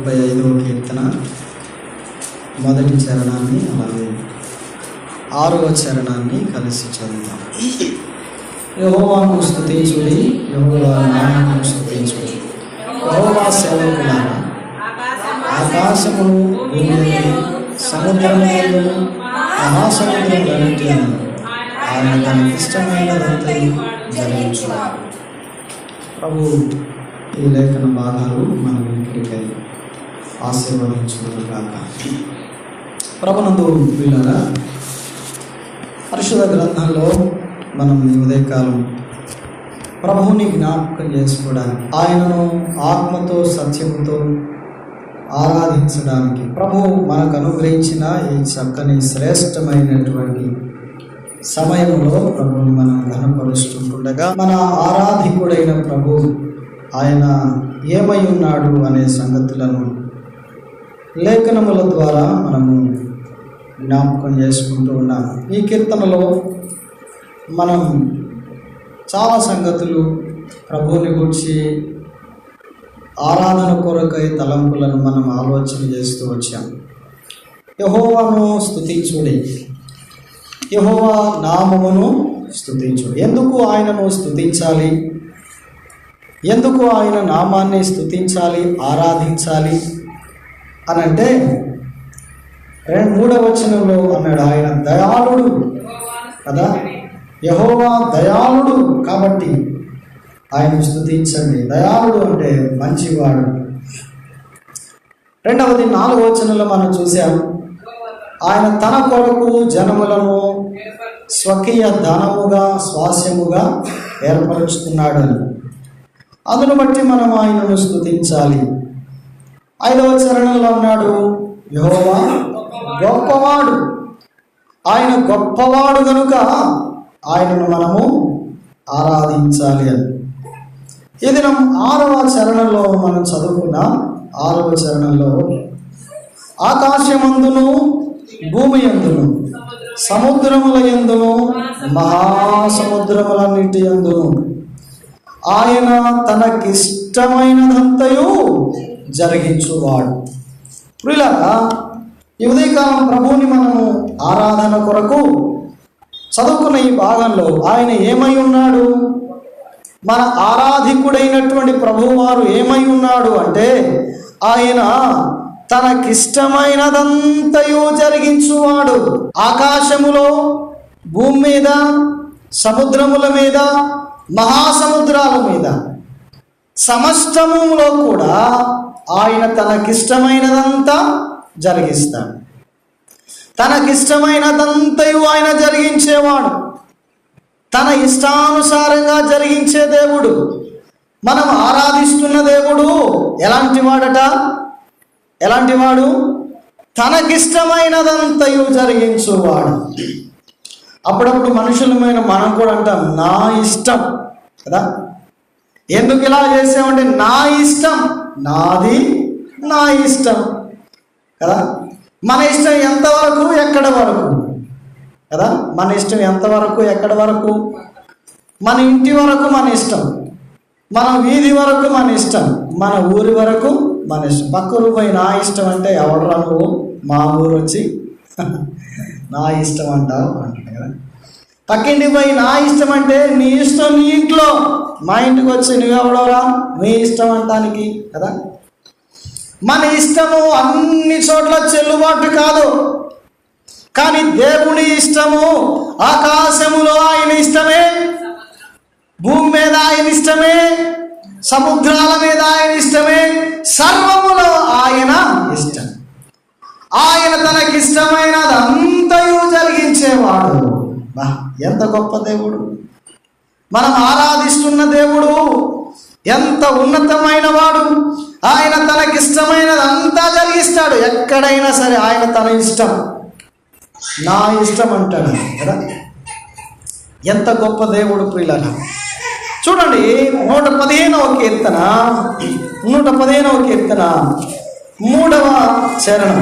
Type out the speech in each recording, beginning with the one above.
75వ కీర్తన మొదటి చరణాన్ని అలాగే 6వ చరణాన్ని కలిసి చదువుతాం. యెహోవాను స్తుతించుడి, యెహోవా నామమును స్తుతించుడి. యెహోవా సేవకులారా, ఆకాశమును భూమిని సముద్రములను మహాసముద్రములన్నిటిని ఆయన తనకిష్టమైనదంతయు జరిగించువాడు. ప్రభు ఈ లేఖన భాగాలు మన వెనుకడికై ఆశీర్వదించుగాక. ప్రభునందు ప్రియులారా, పరిశుద్ధ గ్రంథంలో మనం ఈ ఉదయకాలం ప్రభువుని జ్ఞాపకం చేసుకోవడానికి, ఆయనను ఆత్మతో సత్యముతో ఆరాధించడానికి ప్రభువు మనకు అనుగ్రహించిన ఈ చక్కని శ్రేష్టమైనటువంటి సమయంలో ప్రభువుని మనం ఘనపరుస్తుండగా, మన ఆరాధికుడైన ప్రభు ఆయన ఏమై ఉన్నాడు అనే సంగతులను లేఖనముల ద్వారా మనము జ్ఞాపకం చేసుకుంటూ ఉన్నాం. ఈ కీర్తనలో మనం చాలా సంగతులు ప్రభువుని గురించి ఆరాధన కొరకై తలంపులను మనం ఆలోచన చేస్తూ వచ్చాం. యెహోవాను స్తుతించుడి, యెహోవా నామమును స్తుతించుడి. ఎందుకు ఆయనను స్తుతించాలి? ఎందుకు ఆయన నామాన్ని స్తుతించాలి, ఆరాధించాలి అని అంటే 3వ వచనంలో అన్నాడు, ఆయన దయాళుడు కదా. యెహోవా దయాళుడు కాబట్టి ఆయన స్తుతించండి. దయాళుడు అంటే మంచివాడు. 4వ వచనంలో మనం చూసాం, ఆయన తన కొరకు జనములను స్వకీయ ధనముగా స్వాస్యముగా ఏర్పరుచుకున్నాడు అని. అందును బట్టి మనం ఆయనను స్తుతించాలి. 5వ చరణంలో అన్నాడు, యెహోవా గొప్పవాడు, ఆయన గొప్పవాడు కనుక ఆయనను మనము ఆరాధించాలి అని. ఇది 6వ చరణంలో మనం చదువుకున్న 6వ చరణంలో, ఆకాశమందును భూమి యందును సముద్రముల యందును మహాసముద్రములన్నిటి యందును ఆయన తనకిష్టమైనదంతయు జరిగించువాడు. ప్రియులారా, ఈ ఉదయకాలం ప్రభువుని మనము ఆరాధన కొరకు చదువుకున్న ఈ భాగంలో ఆయన ఏమై ఉన్నాడు, మన ఆరాధికుడైనటువంటి ప్రభువారు ఏమై ఉన్నాడు అంటే, ఆయన తనకిష్టమైనదంతయు జరిగించువాడు. ఆకాశములో, భూమి మీద, సముద్రముల మీద, మహాసముద్రాల మీద, సమస్తములో కూడా ఆయన తనకిష్టమైనదంతా జరిగిస్తాడు. తనకిష్టమైనదంతయు ఆయన జరిగించేవాడు. తన ఇష్టానుసారంగా జరిగించే దేవుడు. మనం ఆరాధిస్తున్న దేవుడు ఎలాంటివాడు? తనకిష్టమైనదంతయు జరిగించువాడు. అప్పుడప్పుడు మనుషులమైన మనం కూడా అంటాం, నా ఇష్టం కదా. ఎందుకు ఇలా చేసామంటే, నా ఇష్టం, నాది నా ఇష్టం కదా. మన ఇష్టం ఎంతవరకు, ఎక్కడ వరకు కదా. మన ఇష్టం ఎంతవరకు, ఎక్కడ వరకు? మన ఇంటి వరకు మన ఇష్టం, మన వీధి వరకు మన ఇష్టం, మన ఊరి వరకు మన ఇష్టం. పక్క ఊరు పోయి నా ఇష్టం అంటే, ఎవడరా నువ్వు మా ఊరు వచ్చి నా ఇష్టం అంటావు అంటాడు కదా. పక్కింటికి పోయి నా ఇష్టం అంటే, నీ ఇష్టం నీ ఇంట్లో, మా ఇంటికి వచ్చి నువ్వెవడోరా నీ ఇష్టం అంటానికి కదా. మన ఇష్టము అన్ని చోట్ల చెల్లుబాటు కాదు. కానీ దేవుని ఇష్టము ఆకాశములో ఆయన ఇష్టమే, భూమి మీద ఆయన ఇష్టమే, సముద్రాల మీద ఆయన ఇష్టమే, సర్వములో ఆయన ఇష్టం. ఆయన తనకిష్టమైనది అంతయు జరిగించేవాడు. ఎంత గొప్ప దేవుడు! మనం ఆరాధిస్తున్న దేవుడు ఎంత ఉన్నతమైన వాడు! ఆయన తనకిష్టమైనది అంతా జరిగిస్తాడు. ఎక్కడైనా సరే ఆయన తన ఇష్టం, నా ఇష్టం అంటాడు కదా. ఎంత గొప్ప దేవుడు ప్రియులారా! చూడండి, 115వ కీర్తన 3వ చరణం.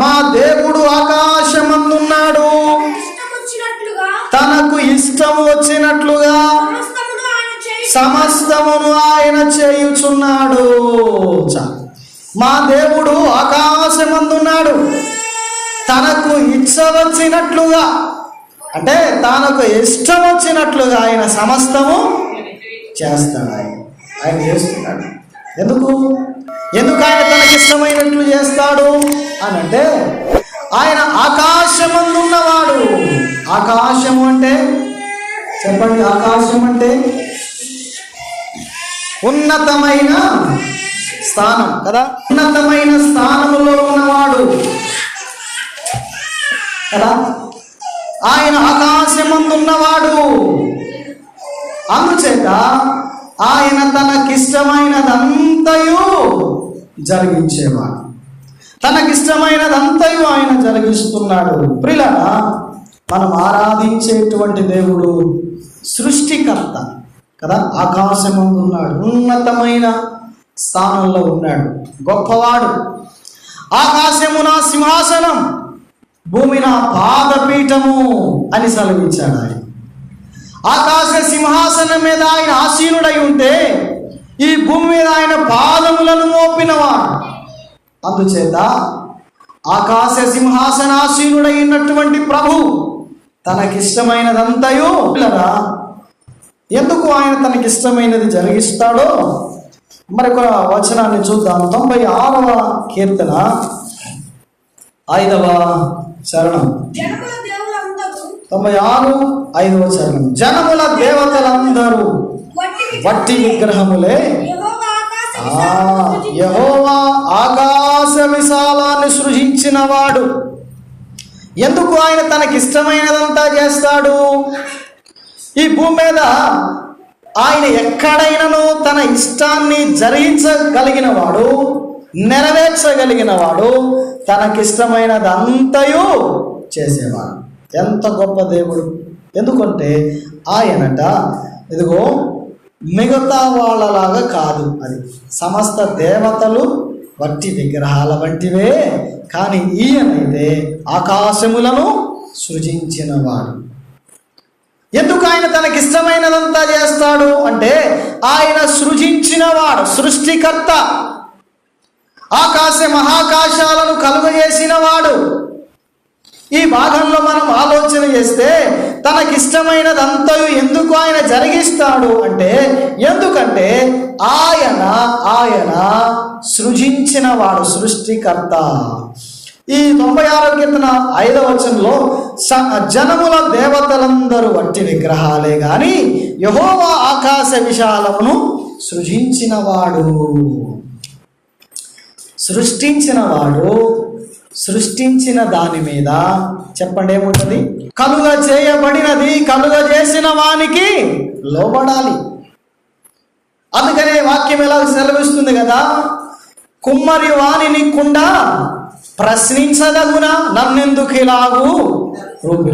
మా దేవుడు ఆకాశమందున్నాడు, తనకు ఇష్టం వచ్చినట్లుగా సమస్త సమస్తమును ఆయన చేయుచున్నాడు. మా దేవుడు ఆకాశమందున్నాడు. తనకు ఇచ్చ వచ్చినట్లుగా, అంటే తనకు ఇష్టం వచ్చినట్లుగా ఆయన సమస్తము చేస్తాడు. ఆయన చేస్తున్నాడు. ఎందుకు ఆయన తనకి ఇష్టమైనట్లు చేస్తాడు అని అంటే, ఆయన ఆకాశమందున్నవాడు. ఆకాశము అంటే చెప్పండి, ఆకాశం అంటే ఉన్నతమైన స్థానం కదా. ఉన్నతమైన స్థానములో ఉన్నవాడు కదా. ఆయన ఆకాశమందున్నవాడు. అందుచేత ఆయన తనకిష్టమైనదంతయు జరిగించేవాడు. తనకిష్టమైనదంతయు ఆయన జరిగిస్తున్నాడు. ప్రియులారా, మనం ఆరాధించేటువంటి దేవుడు సృష్టికర్త కదా. ఆకాశమందున్నాడు, ఉన్నతమైన స్థానంలో ఉన్నాడు, గొప్పవాడు. ఆకాశము నా సింహాసనం, భూమి నా పాదపీఠము అని సెలవిచ్చాడు ఆయన. ఆకాశ సింహాసనం మీద ఆయన ఆసీనుడై ఉంటే ఈ భూమి మీద ఆయన పాదములను మోపినవాడు. అందుచేత ఆకాశ సింహాసనాసీనుడై ఉన్నటువంటి ప్రభు తనకిష్టమైనదంతయు, ఎందుకు ఆయన తనకిష్టమైనది జరిగిస్తాడో మరొక వచనాన్ని చూద్దాం. 96వ కీర్తన 5వ చరణం. 96 5వ చరణం. జనముల దేవతలందరూ వట్టి విగ్రహములే, యెహోవా ఆకాశ విశాలాన్ని సృజించిన వాడు. ఎందుకు ఆయన తనకిష్టమైనదంతా చేస్తాడు? ఈ భూమి మీద ఆయన ఎక్కడైనానో తన ఇష్టాన్ని జరిగించగలిగిన వాడు, నెరవేర్చగలిగిన వాడు, తనకిష్టమైనదంతయు చేసేవాడు. ఎంత గొప్ప దేవుడు! ఎందుకంటే ఆయనట ఇదిగో మిగతా వాళ్ళలాగా కాదు. అది సమస్త దేవతలు వట్టి విగ్రహాల వంటివే, కానీ ఈయనైతే ఆకాశములను సృజించినవాడు. ఎందుకు ఆయన తనకిష్టమైనదంతా చేస్తాడు అంటే, ఆయన సృజించినవాడు, సృష్టికర్త. ఆకాశ మహాకాశాలను కలుగజేసినవాడు. ఈ భాగంలో మనం ఆలోచన చేస్తే తనకిష్టమైనదంతయు ఎందుకు ఆయన జరిగిస్తాడు అంటే, ఎందుకంటే ఆయన సృజించినవాడు, సృష్టికర్త. ఈ 96వ కీర్తన 5వ వచనంలో జనముల దేవతలందరూ వట్టి విగ్రహాలే గాని యెహోవా ఆకాశ విశాలమును సృజించినవాడు. సృష్టించిన దాని మీద చెప్పండి ఏముంటది? కలుగ చేయబడినది కలుగ చేసిన వానికి లోబడాలి. అందుకనే వాక్యం ఎలా సెలవిస్తుంది కదా, కుమ్మరి వానిని కుండ ప్రశ్నించదగునా, నన్నెందుకు ఇలాగు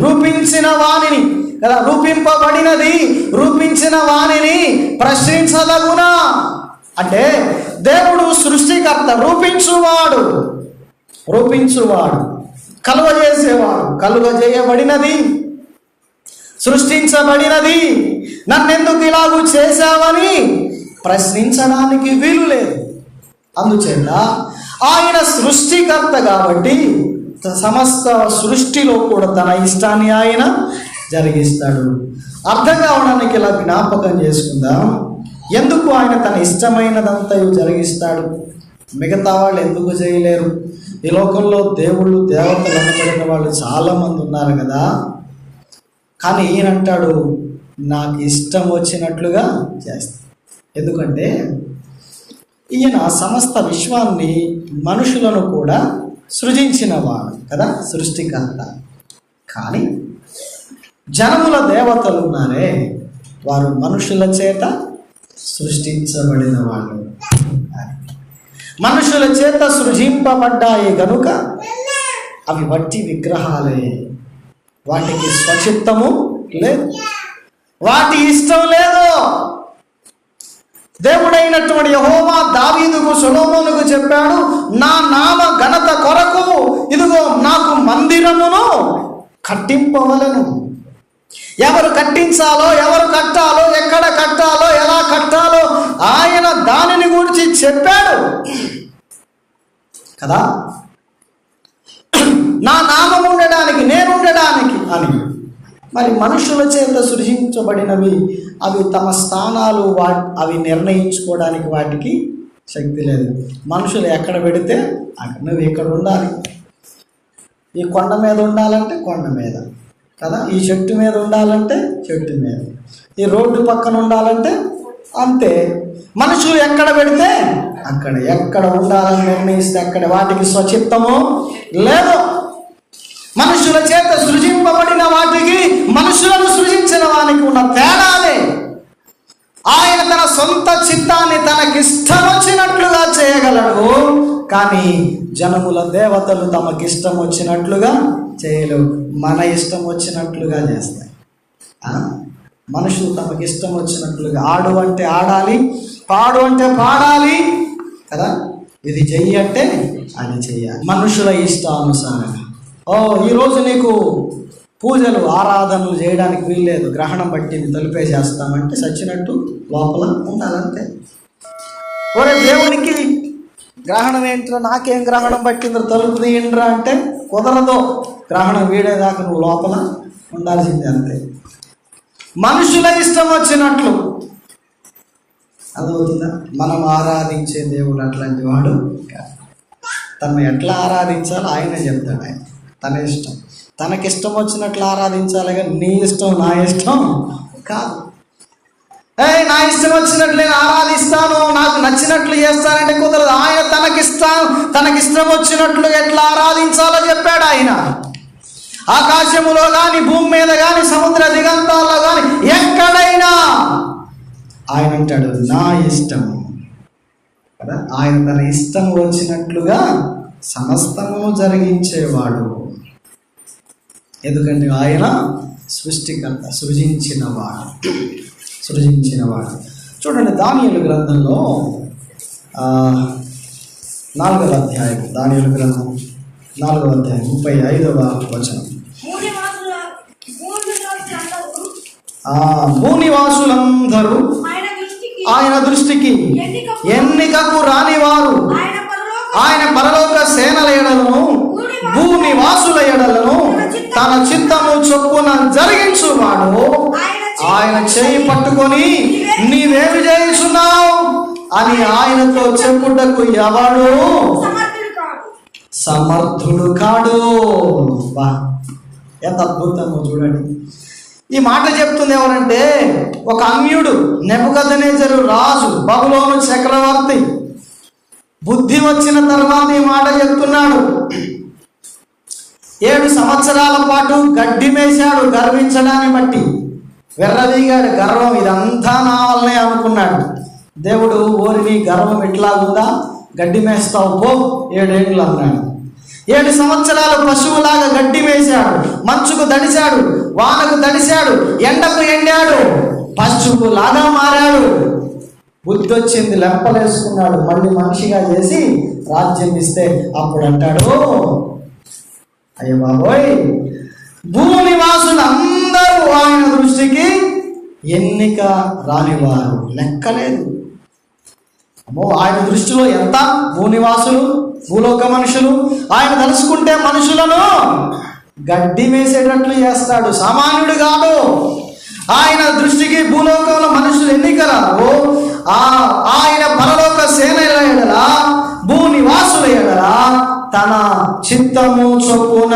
రూపించిన వానిని కదా, రూపింపబడినది రూపించిన వానిని ప్రశ్నించదగునా అంటే దేవుడు సృష్టికర్త, రూపించువాడు, కలుగజేసేవాడు. కలుగజేయబడినది, సృష్టించబడినది నన్నెందుకు ఇలాగూ చేశావని ప్రశ్నించడానికి వీలు లేదు. అందుచేత ఆయన సృష్టికర్త కాబట్టి సమస్త సృష్టిలో కూడా తన ఇష్టాన్ని ఆయన జరిగిస్తాడు. అర్థం కావడానికి ఇలా జ్ఞాపకం చేసుకుందాం. ఎందుకు ఆయన తన ఇష్టమైనదంతా జరిగిస్తాడు? మిగతా వాళ్ళు ఎందుకు చేయలేరు? ఈ లోకంలో దేవుళ్ళు దేవతలు అనబడిన వాళ్ళు చాలామంది ఉన్నారు కదా, కానీ ఈయన అంటాడు నాకు ఇష్టం వచ్చినట్లుగా చేస్తాను. ఎందుకంటే ఈయన సమస్త విశ్వాన్ని, మనుషులను కూడా సృజించినవాడు కదా, సృష్టికర్త. కానీ జనముల దేవతలు ఉన్నారే, వారు మనుషుల చేత సృష్టించబడిన వాళ్ళు, మనుషుల చేత సృజింపబడ్డాయి గనుక అవి వట్టి విగ్రహాలే. వాటికి స్వచిత్తము లేదు, వాటి ఇష్టం లేదు. దేవుడైనటువంటి యెహోవా దావీదుకు, సొలొమోనుకు చెప్పాడు, నా నామ ఘనత కొరకు ఇదిగో నాకు మందిరమును కట్టింపవలెను. ఎవరు కట్టించాలో, ఎవరు కట్టాలో, ఎక్కడ కట్టాలో, ఎలా కట్టాలో ఆయన దానిని గురించి చెప్పాడు కదా. నా నామం ఉండడానికి, నేను ఉండడానికి అని. మరి మనుషుల చేత సృజించబడినవి అవి తమ స్థానాలు అవి నిర్ణయించుకోవడానికి వాటికి శక్తి లేదు. మనుషులు ఎక్కడ పెడితే అక్కడ, నువ్వు ఇక్కడ ఉండాలి, ఈ కొండ మీద ఉండాలంటే కొండ మీద కదా, ఈ చెట్టు మీద ఉండాలంటే చెట్టు మీద, ఈ రోడ్డు పక్కన ఉండాలంటే అంతే. మనుషులు ఎక్కడ పెడితే అక్కడ, ఎక్కడ ఉండాలని నిర్ణయిస్తే అక్కడ వాటికి స్వచిత్తము లేదు. మనుషుల చేత సృజింపబడిన వాటికి మనుషులను సృజించిన వానికి ఉన్న తేడాలే. ఆయన తన సొంత చిత్తాన్ని తనకిష్టం వచ్చినట్లుగా చేయగలడు, కానీ జనముల దేవతలు తమకిష్టం వచ్చినట్లుగా చేయలేవు. మన ఇష్టం వచ్చినట్లుగా చేస్తాయి. మనుషులు తమకిష్టం వచ్చినట్లుగా, ఆడు అంటే ఆడాలి, పాడు అంటే పాడాలి కదా, ఇది చెయ్యి అంటే అది చెయ్యాలి మనుషుల ఇష్టానుసారంగా. ఈరోజు నీకు పూజలు ఆరాధనలు చేయడానికి వీల్లేదు, గ్రహణం పట్టింది తలుపేసేస్తామంటే చచ్చినట్టు లోపల ఉండాలంతే. ఒరే దేవునికి గ్రహణం ఏంట్రా, నాకేం గ్రహణం పట్టిందో తలుపు తీయండిరా అంటే కుదరదు. గ్రహణం వీడేదాకా నువ్వు లోపల ఉండాల్సిందే అంతే. మనుషుల ఇష్టం వచ్చినట్లు అదవుతుందా? మనం ఆరాధించే దేవుడు అట్లాంటి వాడు కాదు. తను ఎట్లా ఆరాధించాలో ఆయనే చెప్తాడు. ఆయన తన ఇష్టం, తనకిష్టం వచ్చినట్లు ఆరాధించాలి, కానీ నీ ఇష్టం నా ఇష్టం కాదు. నా ఇష్టం వచ్చినట్లు నేను ఆరాధిస్తాను, నాకు నచ్చినట్లు చేస్తానంటే కుదరదు. ఆయన తనకిష్టం వచ్చినట్లు ఎట్లా ఆరాధించాలో చెప్పాడు ఆయన. ఆకాశములో కానీ, భూమి మీద కానీ, సముద్ర దిగంతాల్లో కానీ ఎక్కడైనా ఆయన అంటాడు నా ఇష్టం కదా. ఆయన తన ఇష్టం వచ్చినట్లుగా సమస్తము జరిగించేవాడు. ఎందుకంటే ఆయన సృష్టికర్త, సృజించినవాడు. చూడండి, దానియేలు గ్రంథంలో 4వ అధ్యాయం, దానియేలు గ్రంథం 4వ అధ్యాయం 35వ వచనం. భూనివాసులందరూ ఆయన దృష్టికి ఎన్నికకు రానివారు, ఆయన పరలోక సేనల ఎడలను భూనివాసుల ఎడలను తన చిత్తము చొప్పున జరిగించువాడు. ఆయన చేయి పట్టుకొని నీవేమి చేస్తున్నావు అని ఆయనతో చెప్పుటకు ఎవడు సమర్థుడు కాడు. ఎంత అద్భుతమో చూడండి. ఈ మాట చెప్తుంది ఎవరంటే, ఒక అన్యుడు నెబుకద్నెజరు రాజు, బబులోను చక్రవర్తి బుద్ధి వచ్చిన తర్వాత ఈ మాట చెప్తున్నాడు. 7 సంవత్సరాల పాటు గడ్డి మేశాడు గర్వించడాన్ని బట్టి. వెర్రదీగాడు, గర్వం ఇదంతా నా వల్లనే అనుకున్నాడు. దేవుడు ఓరిని గర్వం ఎట్లా ఉందా, గడ్డి మేస్తావు పో 7 ఏళ్ళు అన్నాడు. 7 సంవత్సరాలు పశువులాగా గడ్డి వేశాడు, మంచుకు దడిశాడు, వానకు దడిశాడు, ఎండకు ఎండాడు, పశువు లాగా మారాడు. బుద్ధి వచ్చింది, లెంపలేసుకున్నాడు, మళ్ళీ మనిషిగా చేసి రాజ్యం ఇస్తే అప్పుడు అంటాడు, అయ్య బాబోయ్, భూనివాసులు అందరూ ఆయన దృష్టికి ఎన్నిక రానివారు, లెక్కలేదు. అమ్మో, ఆయన దృష్టిలో ఎంత భూనివాసులు, భూలోక మనుషులు. ఆయన తలుసుకుంటే మనుషులను గడ్డి వేసేటట్లు చేస్తాడు, సామాన్యుడు కాదు. ఆయన దృష్టికి భూలోకంలో మనుషులు ఎన్నికరారు. ఆయన పరలోక సేనల ఎడల, భూనివాసుల ఎడల తన చిత్తము చొప్పున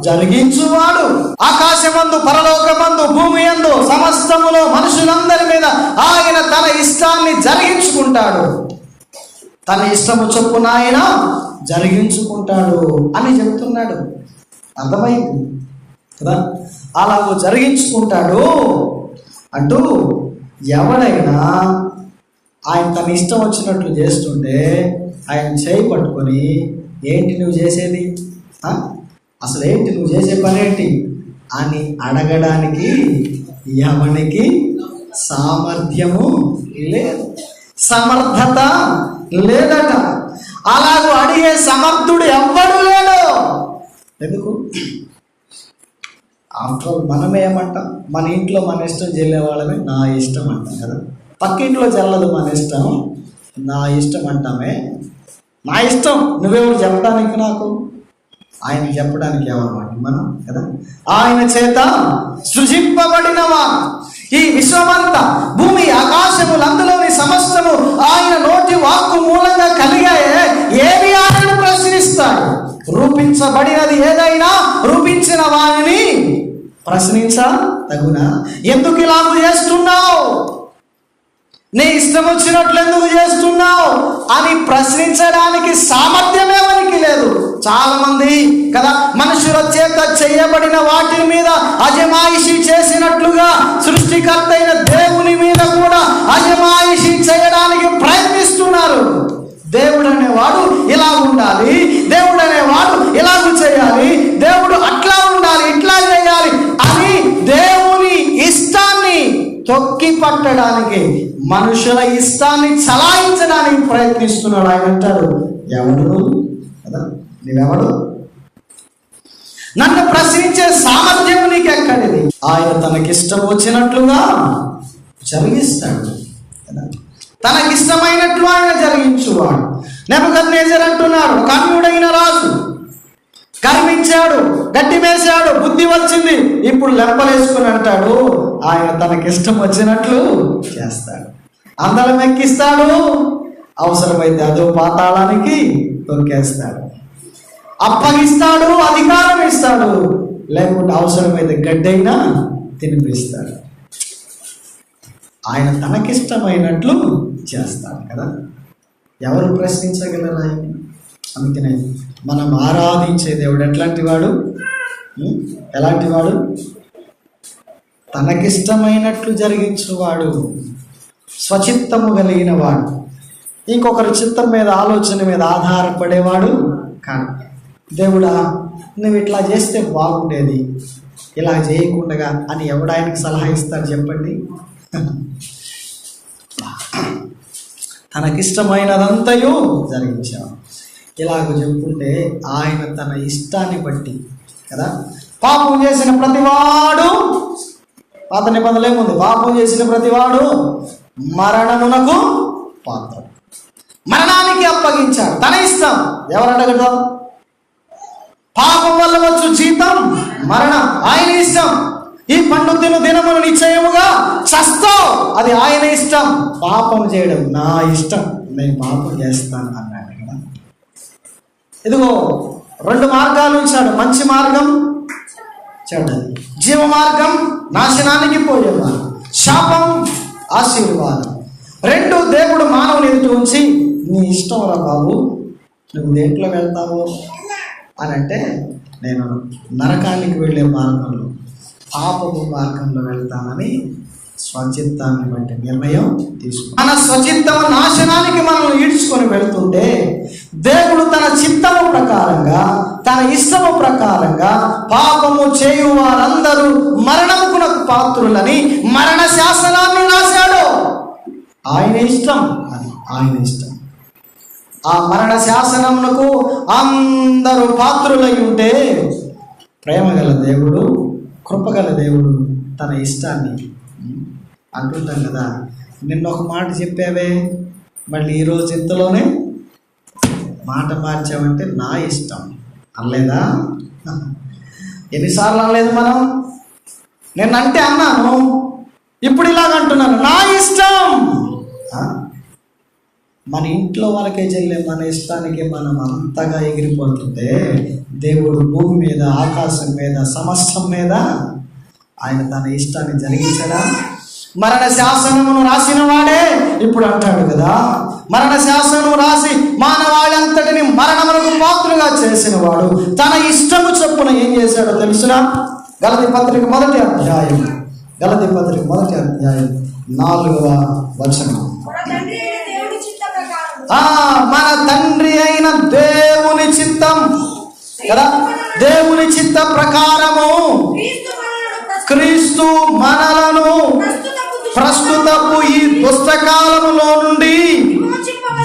జరిగించువాడు. ఆకాశమందు, పరలోకమందు, భూమి యందు సమస్తములో మనుషులందరి మీద ఆయన తన ఇష్టాన్ని జరిగించుకుంటాడు. తన ఇష్టము చొప్పున ఆయన జరిగించుకుంటాడు అని చెప్తున్నాడు. అర్థమైంది కదా? అలాగూ జరిగించుకుంటాడు అంటూ ఎవడైనా ఆయన తన ఇష్టం వచ్చినట్లు చేస్తుంటే ఆయన చేయి పట్టుకొని, ఏంటి నువ్వు చేసేది, అసలు ఏంటి నువ్వు చేసే పని ఏంటి అని అడగడానికి ఎవనికి సామర్థ్యము లేదు, సమర్థత లేదట. అలాగూ అడిగే సమర్థుడు ఎవ్వడు లేడు. ఎందుకు? ఆఫ్టర్ ఆల్ మనమేమంటాం? మన ఇంట్లో మన ఇష్టం చెల్లే వాళ్ళమే నా ఇష్టం అంటాం కదా. పక్కింట్లో చెల్లదు మన ఇష్టం, నా ఇష్టం అంటామే. నా ఇష్టం నువ్వెవరు చెప్పడానికి? నాకు ఆయన చెప్పడానికి ఎవరు మనం కదా. ఆయన చేత సృజింపబడినవా ఈ విశ్వమంతా, భూమి ఆకాశములు అందులోని సమస్తము ఆయన నోటి వాక్కు మూలంగా కలిగాయే. ఏవి ఆయనను ప్రశ్నిస్తాడు? రూపించబడినది ఏదైనా రూపించిన వారిని ప్రశ్నించ తగునా? ఎందుకు ఇలాగ చేస్తున్నావు, నీ ఇష్టం వచ్చినట్లు ఎందుకు చేస్తున్నావు అని ప్రశ్నించడానికి సామర్థ్యమే మనకి లేదు. చాలా మంది కదా మనుషుల చేత చేయబడిన వాటి మీద అజమాయిషీ చేసినట్లుగా సృష్టికర్త అయిన దేవుని మీద కూడా అజమాయిషీ చేయడానికి ప్రయత్నిస్తున్నారు. దేవుడు అనేవాడు ఇలా ఉండాలి, దేవుడు అనేవాడు ఇలాగ చేయాలి, దేవుడు అట్లా ఉండాలి, ఇట్లా చేయాలి అని దేవుని ఇష్టాన్ని తొక్కి పట్టడానికి, మనుషుల ఇష్టాన్ని చలాయించడానికి ప్రయత్నిస్తున్నాడు. ఆయన అంటాడు, ఎవడు కదా, నీవెవడు? నన్ను ప్రశ్నించే సామర్థ్యం నీకెక్కడిది? ఆయన తనకిష్టం వచ్చినట్లుగా జరిగిస్తాడు కదా, తనకిష్టమైనట్లు ఆయన జరిగించువాడు. నెబుకద్నెజర్ అంటున్నాడు, ఒక అన్యుడైన రాజు గర్వించాడు, గట్టి వేశాడు, బుద్ధి వచ్చింది, ఇప్పుడు లెంపలేసుకుని అంటాడు ఆయన తనకిష్టం వచ్చినట్లు చేస్తాడు. అందరం ఎక్కిస్తాడు, అవసరమైతే అదో పాతాళానికి తొక్కేస్తాడు, అప్పగిస్తాడు, అధికారం ఇస్తాడు, లేకుంటే అవసరమైతే గడ్డైనా తినిపిస్తాడు. ఆయన తనకిష్టమైనట్లు చేస్తాడు కదా. ఎవరు ప్రశ్నించగలరు ఆయన? అందుకనే మనం ఆరాధించే దేవుడు ఎట్లాంటి వాడు? ఎలాంటి వాడు? తనకిష్టమైనట్లు జరిగించువాడు, స్వచిత్తము కలిగిన వాడు, ఇంకొకరి చిత్తం మీద ఆలోచన మీద ఆధారపడేవాడు కాదు. దేవుడా నువ్వు ఇట్లా చేస్తే బాగుండేది, ఇలా చేయకుండా అని ఎవడు ఆయనకు సలహా ఇస్తాడు చెప్పండి? తనకిష్టమైనదంతయు జరిగించాడు. ఇలాగ చెప్పుకుంటే ఆయన తన ఇష్టాన్ని బట్టి కదా. పాపం చేసిన ప్రతివాడు, పాత నిబంధనలు ఏముంది? పాపం చేసిన ప్రతివాడు మరణమునకు పాత్ర, మరణానికి అప్పగించాడు. తన ఇష్టం. ఎవరు అడగడం? పాపం వల్ల వచ్చు జీతం మరణం, ఆయన ఇష్టం. ఈ పండు తిను దినమును నిశ్చయముగా చస్తావు, అది ఆయన ఇష్టం. పాపం చేయడం నా ఇష్టం, నేను పాపం చేస్తాను అన్నాడు కదా. ఇదిగో రెండు మార్గాలు ఇచ్చాడు, మంచి మార్గం, చెడ్డది. జీవ మార్గం నాశనానికి పోయే మార్గం, శాపం ఆశీర్వాదం. రెండు దేవుడు మానవుని ఎదుటి ఉంచి నీ ఇష్టం రా బాబు, నువ్వు దేంట్లో వెళ్తావు అని అంటే, నేను నరకానికి వెళ్ళే మార్గంలో, పాపపు మార్గంలో వెళ్తానని స్వచిత్తాన్ని బట్టి నిర్ణయం తీసుకుని, మన స్వచిత్తం నాశనానికి మనం ఈడ్చుకొని వెళ్తుంటే దేవుడు తన చిత్తము ప్రకారంగా, తన ఇష్టము ప్రకారంగా పాపము చేయు వారందరూ మరణమునకు పాత్రులని మరణ శాసనాన్ని రాశాడు. ఆయన ఇష్టం, అది ఆయన ఇష్టం. ఆ మరణ శాసనమునకు అందరూ పాత్రులై ఉంటే ప్రేమగల దేవుడు, కృపగల దేవుడు తన ఇష్టాన్ని అంటుంటాం కదా. నిన్న ఒక మాట చెప్పావే, మళ్ళీ ఈరోజు ఇంతలోనే మాట మార్చామంటే నా ఇష్టం అనలేదా? ఎన్నిసార్లు అనలేదు మనం? నేనంటే అన్నాను, ఇప్పుడు ఇలాగ అంటున్నాను, నా ఇష్టం. మన ఇంట్లో వాళ్ళకే చెల్లే మన ఇష్టానికి మనం అంతగా ఎగిరిపోతుంటే, దేవుడు భూమి మీద, ఆకాశం మీద, సమస్తం మీద ఆయన తన ఇష్టాన్ని జరిగించడా? మరణ శాసనమును రాసిన వాడే ఇప్పుడు అంటాడు కదా, మరణ శాసనము రాసి మానవాళంతటిని మరణమునకు పాత్రగా చేసిన వాడు తన ఇష్టము చొప్పున ఏం చేశాడో తెలుసునా? గలతీ పత్రిక మొదటి అధ్యాయం 4వ వచనం. మన తండ్రి అయిన దేవుని చిత్తం కదా, దేవుని చిత్త ప్రకారము క్రీస్తు మనలను ప్రస్తుతపు ఈ పుస్తకాలములో నుండి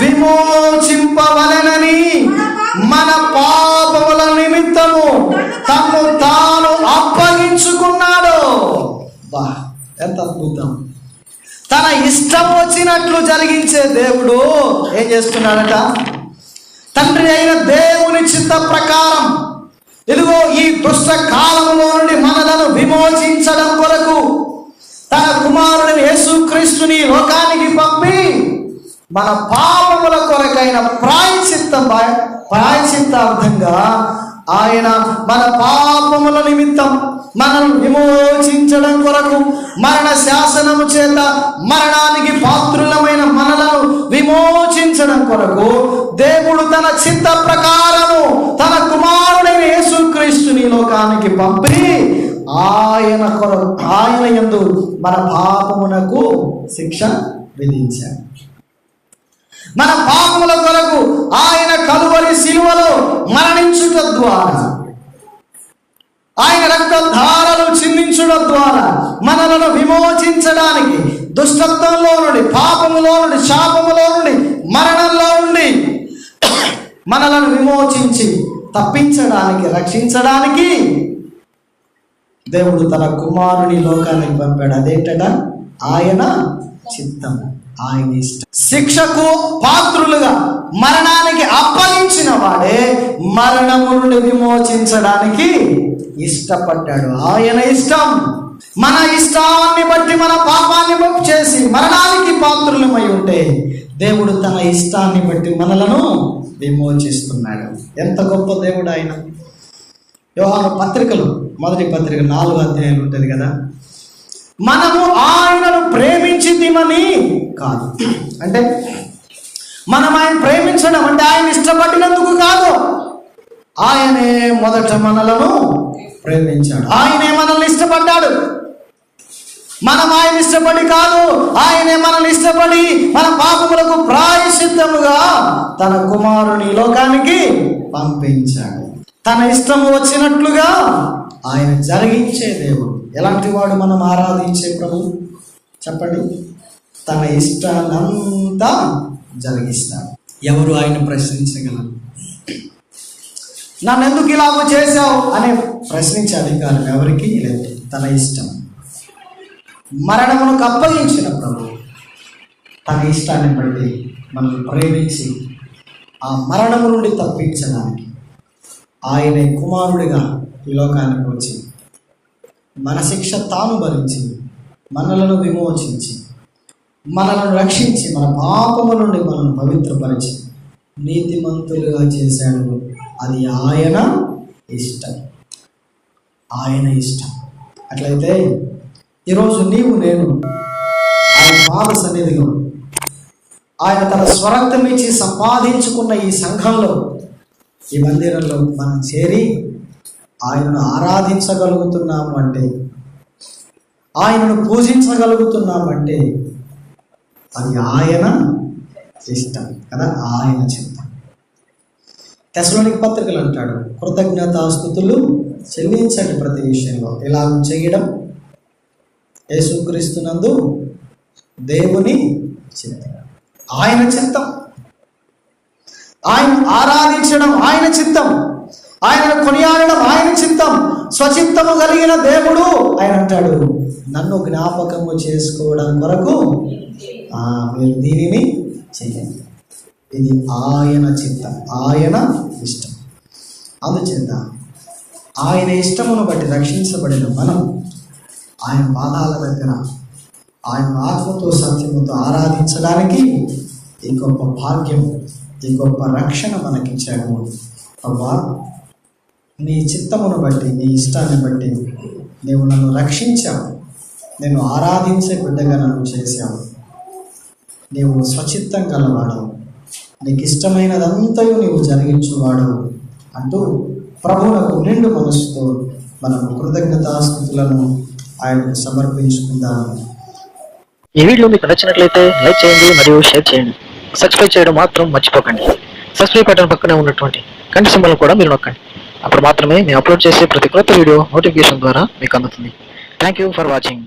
విమోచింపవలెనని మన పాపముల నిమిత్తము తను తాను అప్పగించుకు బా ఎంత అద్భుతం! తన ఇష్టం వచ్చినట్లు జరిగించే దేవుడు ఏం చేస్తున్నాడట? తండ్రి అయిన దేవుని చిత్త ప్రకారం ఇదిగో ఈ దుష్ట కాలంలో నుండి మనలను విమోచించడం కొరకు తన కుమారుని యేసుక్రీస్తుని లోకానికి పంపి మన పాపముల కొరకైన ప్రాయశ్చిత్తార్థంగా ఆయన మన పాపముల నిమిత్తం మనల్ని విమోచించడం కొరకు మరణ శాసనము చేత మరణానికి పాత్రులమైన మనలను విమోచించడం కొరకు దేవుడు తన చిత్త ప్రకారము తన కుమారుడైన యేసుక్రీస్తుని లోకానికి పంపి ఆయన యందు మన పాపమునకు శిక్ష విధించాడు. మన పాపముల కొరకు ఆయన కలువరి శిలువలో మరణించుట ద్వారా, ఆయన రక్తధారలు చిందించడం ద్వారా మనలను విమోచించడానికి, దుష్టత్వంలో నుండి, పాపములో నుండి, శాపములో నుండి, మరణంలో నుండి మనలను విమోచించి తప్పించడానికి, రక్షించడానికి దేవుడు తన కుమారుని లోకానికి పంపాడు. అదేంటట? ఆయన చిత్తం, ఆయన ఇష్టం. శిక్షకు పాత్రులుగా మరణానికి అప్పగించిన వాడే మరణము నుండి విమోచించడానికి ఇష్టపడ్డాడు. ఆయన ఇష్టం. మన ఇష్టాన్ని బట్టి మన పాపాన్ని చేసి మరణానికి పాత్రులమై ఉంటే దేవుడు తన ఇష్టాన్ని బట్టి మనలను విమోచిస్తున్నాడు. ఎంత గొప్ప దేవుడు ఆయన! యోహాను పత్రికలు, మొదటి పత్రిక 4వ అధ్యాయం ఉంటుంది కదా, మనము ఆయనను ప్రేమించితిమని కాదు. అంటే మనం ఆయన ప్రేమించడం అంటే ఆయన ఇష్టపడినందుకు కాదు, ఆయనే మొదట మనలను ప్రేమించాడు. ఆయనే మనల్ని ఇష్టపడ్డాడు. మనం ఆయన ఇష్టపడి కాదు, ఆయనే మనల్ని ఇష్టపడి మన పాపములకు ప్రాయశ్చిత్తముగా తన కుమారుని లోకానికి పంపించాడు. తన ఇష్టము వచ్చినట్లుగా ఆయన జరిగించే దేవుడు. ఎలాంటి వాడు మనం ఆరాధించే ప్రభు? చెప్పండి. తన ఇష్టాన్నంతా జరిగిస్తాడు. ఎవరు ఆయన ప్రశ్నించగలరు? నన్ను ఎందుకు ఇలాగ చేశావు అనే ప్రశ్నించే అధికారం ఎవరికి లేదు. తన ఇష్టం. మరణమునకు అప్పగించిన ప్రభు తన ఇష్టాన్ని బట్టి మనల్ని ప్రేమించి ఆ మరణము నుండి తప్పించడానికి ఆయన కుమారుడిగా ఈ లోకానికి వచ్చి మన శిక్ష తాను భరించి మనలను విమోచించి మనలను రక్షించి మన పాపము నుండి మనల్ని పవిత్రపరిచి నీతిమంతులుగా చేశాడు. అది ఆయన ఇష్టం. ఆయన ఇష్టం. అట్లయితే ఈరోజు నీవు నేను ఆయన పాద సన్నిధిలో ఆయన తన స్వరక్తం ఇచ్చి సంపాదించుకున్న ఈ సంఘంలో, ఈ మందిరంలో మనం చేరి ఆయనను ఆరాధించగలుగుతున్నాము అంటే, ఆయనను పూజించగలుగుతున్నాము అంటే అది ఆయన ఇష్టం కదా, ఆయన చిత్తం. తెస్సలోనిక పత్రికలు అంటాడు, కృతజ్ఞతాస్తుతులు చెల్లించండి ప్రతి విషయంలో. ఇలా చేయడం యేసుక్రీస్తునందు దేవుని చిత్తం, ఆయన చిత్తం. ఆయన ఆరాధించడం ఆయన చిత్తం, ఆయనను కొనియాడడం ఆయన చిత్తం. స్వచిత్తము కలిగిన దేవుడు ఆయన అంటాడు, నన్ను జ్ఞాపకము చేసుకోవడం కొరకు మీరు దీనిని చెయ్యండి. ఇది ఆయన చిత్తం, ఆయన ఇష్టం. అందుచేత ఆయన ఇష్టమును బట్టి రక్షించబడిన మనం ఆయన పాదాల దగ్గర ఆయన ఆత్మతో సత్యముతో ఆరాధించడానికి ఈ గొప్ప భాగ్యం, ఈ గొప్ప రక్షణ మనకిచ్చాడు. అవ్వా, నీ చిత్తమును బట్టి, నీ ఇష్టాన్ని బట్టి నీవు నన్ను రక్షించావు, నేను ఆరాధించే బిడ్డగా నన్ను చేశావు. నీవు స్వచిత్తం గలవాడవు, నీకు ఇష్టమైనదంతయు నీవు జరిగించువాడవు అంటూ ప్రభువునకు నిండు మనసుతో మనం కృతజ్ఞతాస్తుతులను ఆయనకు సమర్పించుకుందాము. ఈ వీడియో మీకు నచ్చినట్లయితే లైక్ చేయండి మరియు షేర్ చేయండి. సబ్స్క్రైబ్ చేయడం మాత్రం మర్చిపోకండి. సబ్స్క్రైబ్ బటన్ పక్కనే ఉన్నటువంటి గంట సింబల్ కూడా మీరు నొక్కండి. అప్పుడు మాత్రమే మేము అప్లోడ్ చేసే ప్రతి కొత్త వీడియో నోటిఫికేషన్ ద్వారా మీకు అందుతుంది. Thank you for watching.